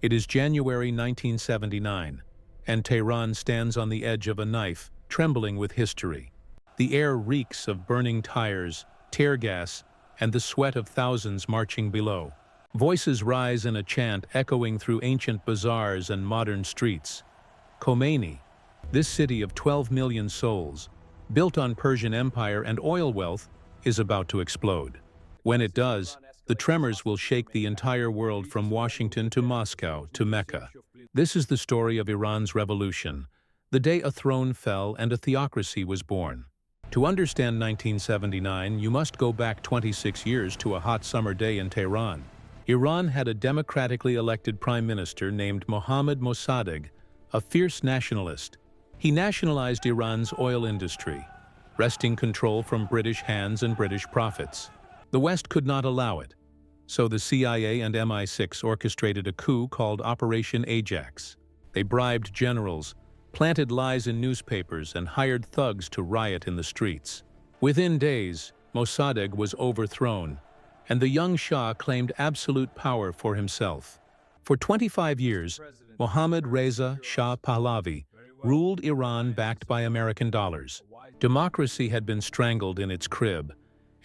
It is January 1979, and Tehran stands on the edge of a knife, trembling with history. The air reeks of burning tires, tear gas, and the sweat of thousands marching below. Voices rise in a chant echoing through ancient bazaars and modern streets. Khomeini, this city of 12 million souls, built on Persian Empire and oil wealth, is about to explode. When it does, the tremors will shake the entire world from Washington to Moscow to Mecca. This is the story of Iran's revolution, the day a throne fell and a theocracy was born. To understand 1979, you must go back 26 years to a hot summer day in Tehran. Iran had a democratically elected prime minister named Mohammad Mossadegh, a fierce nationalist. He nationalized Iran's oil industry, wresting control from British hands and British profits. The West could not allow it, so the CIA and MI6 orchestrated a coup called Operation Ajax. They bribed generals, planted lies in newspapers, and hired thugs to riot in the streets. Within days, Mossadegh was overthrown, and the young Shah claimed absolute power for himself. For 25 years, Mohammad Reza Shah Pahlavi ruled Iran backed by American dollars. Democracy had been strangled in its crib,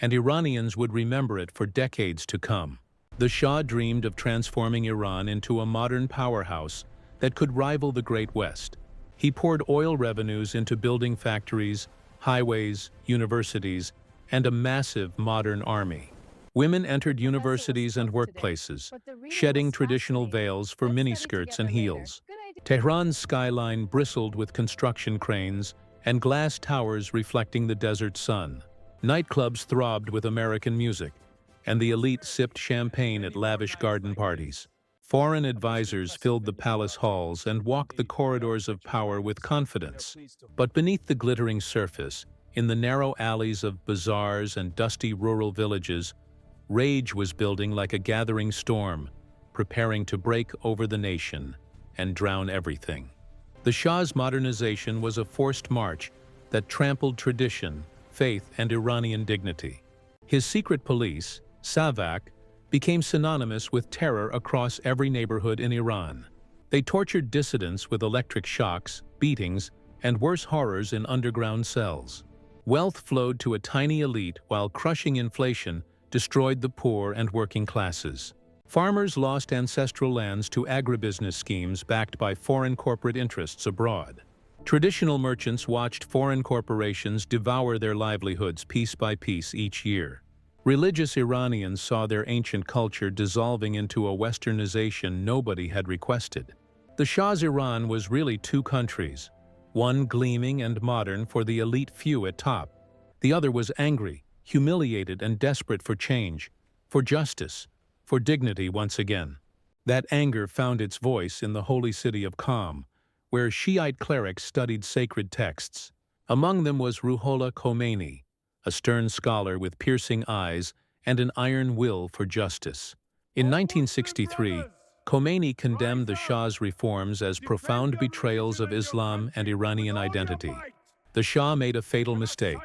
and Iranians would remember it for decades to come. The Shah dreamed of transforming Iran into a modern powerhouse that could rival the Great West. He poured oil revenues into building factories, highways, universities, and a massive modern army. Women entered universities and workplaces, shedding traditional veils for miniskirts and heels. Tehran's skyline bristled with construction cranes and glass towers reflecting the desert sun. Nightclubs throbbed with American music, and the elite sipped champagne at lavish garden parties. Foreign advisors filled the palace halls and walked the corridors of power with confidence. But beneath the glittering surface, in the narrow alleys of bazaars and dusty rural villages, rage was building like a gathering storm, preparing to break over the nation and drown everything. The Shah's modernization was a forced march that trampled tradition, faith, and Iranian dignity. His secret police, SAVAK, became synonymous with terror across every neighborhood in Iran. They tortured dissidents with electric shocks, beatings, and worse horrors in underground cells. Wealth flowed to a tiny elite while crushing inflation destroyed the poor and working classes. Farmers lost ancestral lands to agribusiness schemes backed by foreign corporate interests abroad. Traditional merchants watched foreign corporations devour their livelihoods piece by piece each year. Religious Iranians saw their ancient culture dissolving into a westernization nobody had requested. The Shah's Iran was really two countries, one gleaming and modern for the elite few at top. The other was angry, humiliated, and desperate for change, for justice, for dignity once again. That anger found its voice in the holy city of Qom, where Shiite clerics studied sacred texts. Among them was Ruhollah Khomeini, a stern scholar with piercing eyes and an iron will for justice. In 1963, Khomeini condemned the Shah's reforms as profound betrayals of Islam and Iranian identity. The Shah made a fatal mistake.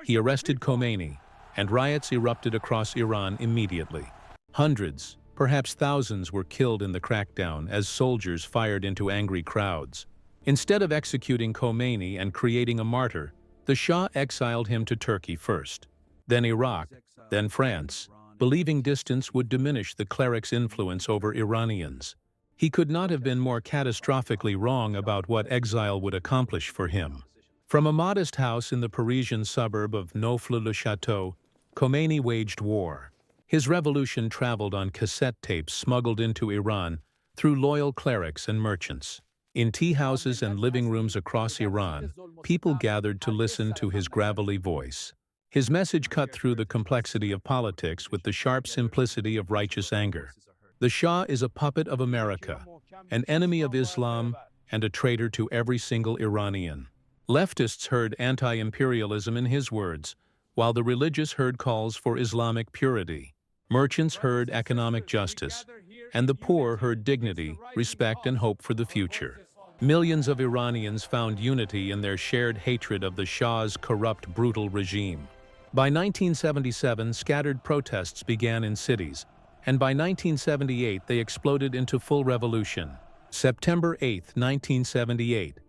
He arrested Khomeini, and riots erupted across Iran immediately. Hundreds, perhaps thousands, were killed in the crackdown as soldiers fired into angry crowds. Instead of executing Khomeini and creating a martyr, the Shah exiled him to Turkey first, then Iraq, then France, believing distance would diminish the cleric's influence over Iranians. He could not have been more catastrophically wrong about what exile would accomplish for him. From a modest house in the Parisian suburb of Neauphle-le-Château, Khomeini waged war. His revolution traveled on cassette tapes smuggled into Iran through loyal clerics and merchants. In tea houses and living rooms across Iran, people gathered to listen to his gravelly voice. His message cut through the complexity of politics with the sharp simplicity of righteous anger. The Shah is a puppet of America, an enemy of Islam, and a traitor to every single Iranian. Leftists heard anti-imperialism in his words, while the religious heard calls for Islamic purity. Merchants heard economic justice, and the poor heard dignity, respect, and hope for the future. Millions of Iranians found unity in their shared hatred of the Shah's corrupt, brutal regime. By 1977, scattered protests began in cities, and by 1978 they exploded into full revolution. September 8, 1978.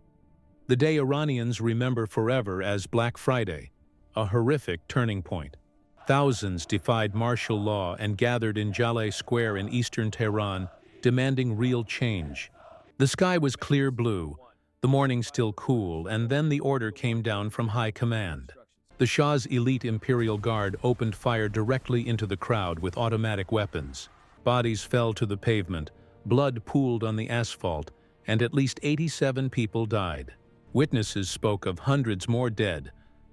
The day Iranians remember forever as Black Friday, a horrific turning point. Thousands defied martial law and gathered in Jaleh Square in eastern Tehran, demanding real change. The sky was clear blue, the morning still cool, and then the order came down from high command. The Shah's elite Imperial Guard opened fire directly into the crowd with automatic weapons. Bodies fell to the pavement, blood pooled on the asphalt, and at least 87 people died. Witnesses spoke of hundreds more dead,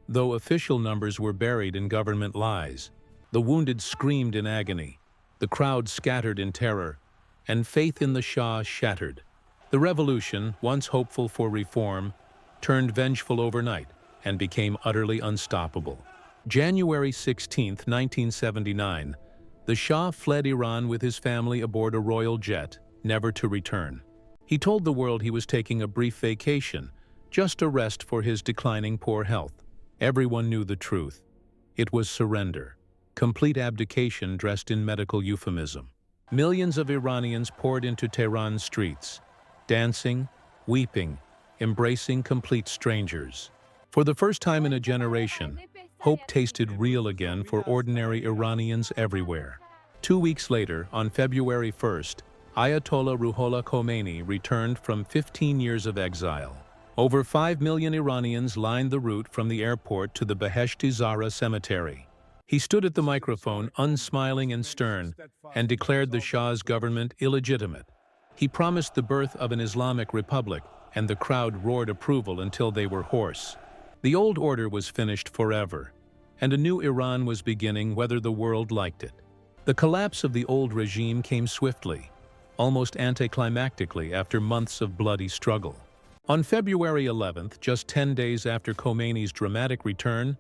though official numbers were buried in government lies. The wounded screamed in agony, the crowd scattered in terror, and faith in the Shah shattered. The revolution, once hopeful for reform, turned vengeful overnight and became utterly unstoppable. January 16, 1979, the Shah fled Iran with his family aboard a royal jet, never to return. He told the world he was taking a brief vacation, just a rest for his declining poor health. Everyone knew the truth. It was surrender, complete abdication dressed in medical euphemism. Millions of Iranians poured into Tehran's streets, dancing, weeping, embracing complete strangers. For the first time in a generation, hope tasted real again for ordinary Iranians everywhere. 2 weeks later, on February 1st, Ayatollah Ruhollah Khomeini returned from 15 years of exile. Over 5 million Iranians lined the route from the airport to the Beheshti Zahra cemetery. He stood at the microphone, unsmiling and stern, and declared the Shah's government illegitimate. He promised the birth of an Islamic Republic, and the crowd roared approval until they were hoarse. The old order was finished forever, and a new Iran was beginning whether the world liked it. The collapse of the old regime came swiftly, almost anticlimactically after months of bloody struggle. On February 11th, just 10 days after Khomeini's dramatic return,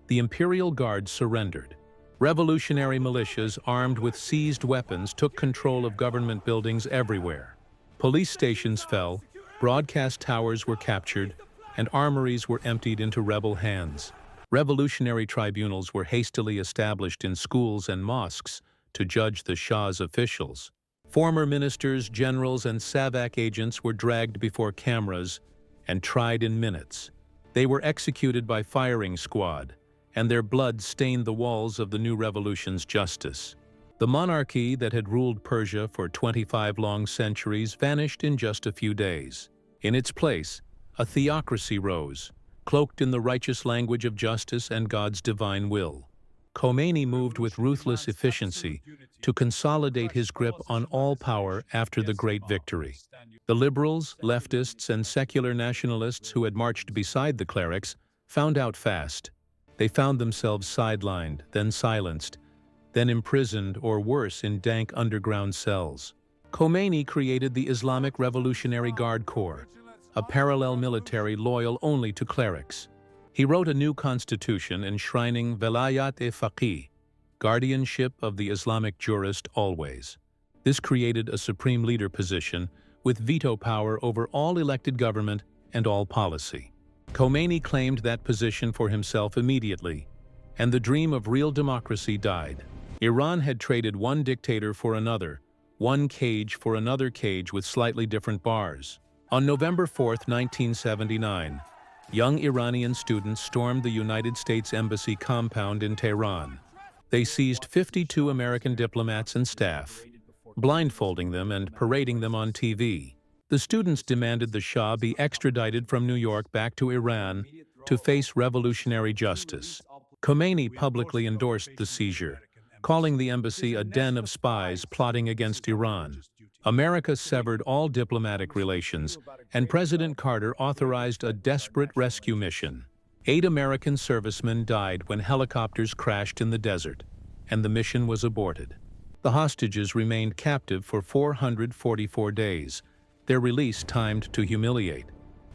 the Imperial Guard surrendered. Revolutionary militias armed with seized weapons took control of government buildings everywhere. Police stations fell, broadcast towers were captured, and armories were emptied into rebel hands. Revolutionary tribunals were hastily established in schools and mosques to judge the Shah's officials. Former ministers, generals, and SAVAK agents were dragged before cameras and tried in minutes. They were executed by firing squad, and their blood stained the walls of the new revolution's justice. The monarchy that had ruled Persia for 25 long centuries vanished in just a few days. In its place, a theocracy rose, cloaked in the righteous language of justice and God's divine will. Khomeini moved with ruthless efficiency to consolidate his grip on all power after the great victory. The liberals, leftists, and secular nationalists who had marched beside the clerics found out fast. They found themselves sidelined, then silenced, then imprisoned or worse in dank underground cells. Khomeini created the Islamic Revolutionary Guard Corps, a parallel military loyal only to clerics. He wrote a new constitution enshrining Velayat-e-Faqih, guardianship of the Islamic jurist always. This created a supreme leader position with veto power over all elected government and all policy. Khomeini claimed that position for himself immediately, and the dream of real democracy died. Iran had traded one dictator for another, one cage for another cage with slightly different bars. On November 4, 1979, young Iranian students stormed the United States Embassy compound in Tehran. They seized 52 American diplomats and staff, blindfolding them and parading them on TV. The students demanded the Shah be extradited from New York back to Iran to face revolutionary justice. Khomeini publicly endorsed the seizure, calling the embassy a den of spies plotting against Iran. America severed all diplomatic relations, and President Carter authorized a desperate rescue mission. 8 American servicemen died when helicopters crashed in the desert, and the mission was aborted. The hostages remained captive for 444 days, their release timed to humiliate.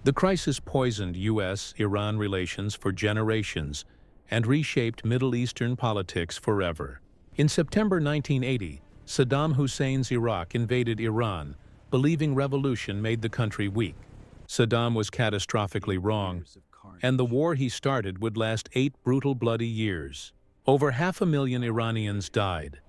The crisis poisoned U.S.-Iran relations for generations and reshaped Middle Eastern politics forever. In September 1980, Saddam Hussein's Iraq invaded Iran, believing revolution made the country weak. Saddam was catastrophically wrong, and the war he started would last 8 brutal, bloody years. Over 500,000 Iranians died.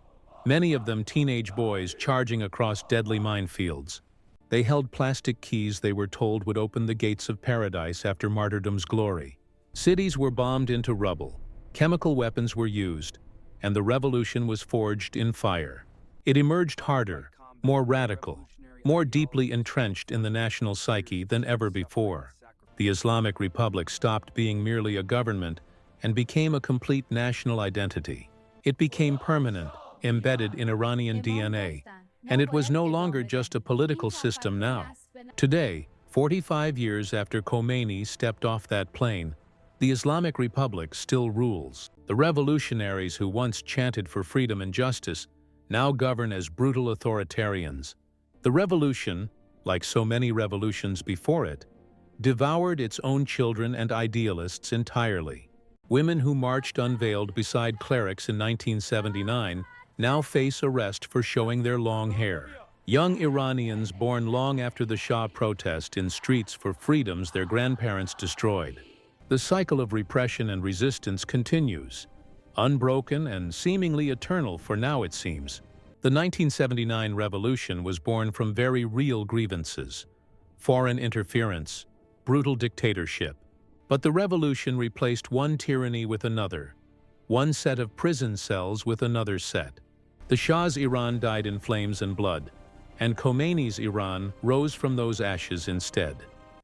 many of them teenage boys charging across deadly minefields. They held plastic keys they were told would open the gates of paradise after martyrdom's glory. Cities were bombed into rubble, chemical weapons were used, and the revolution was forged in fire. It emerged harder, more radical, more deeply entrenched in the national psyche than ever before. The Islamic Republic stopped being merely a government and became a complete national identity. It became permanent, embedded in Iranian DNA, and it was no longer just a political system now. Today, 45 years after Khomeini stepped off that plane, the Islamic Republic still rules. The revolutionaries who once chanted for freedom and justice now govern as brutal authoritarians. The revolution, like so many revolutions before it, devoured its own children and idealists entirely. Women who marched unveiled beside clerics in 1979 now face arrest for showing their long hair. Young Iranians born long after the Shah protest in streets for freedoms their grandparents destroyed. The cycle of repression and resistance continues, unbroken and seemingly eternal for now it seems. The 1979 revolution was born from very real grievances: foreign interference, brutal dictatorship. But the revolution replaced one tyranny with another, one set of prison cells with another set. The Shah's Iran died in flames and blood, and Khomeini's Iran rose from those ashes instead.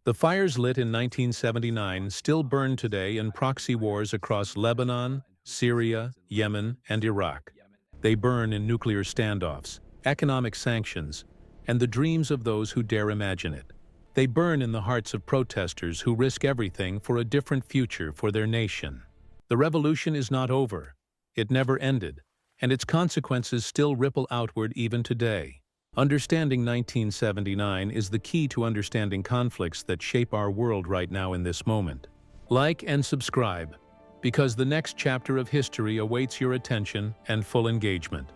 The fires lit in 1979 still burn today in proxy wars across Lebanon, Syria, Yemen, and Iraq. They burn in nuclear standoffs, economic sanctions, and the dreams of those who dare imagine it. They burn in the hearts of protesters who risk everything for a different future for their nation. The revolution is not over. It never ended, and its consequences still ripple outward even today. Understanding 1979 is the key to understanding conflicts that shape our world right now in this moment. Like and subscribe, because the next chapter of history awaits your attention and full engagement.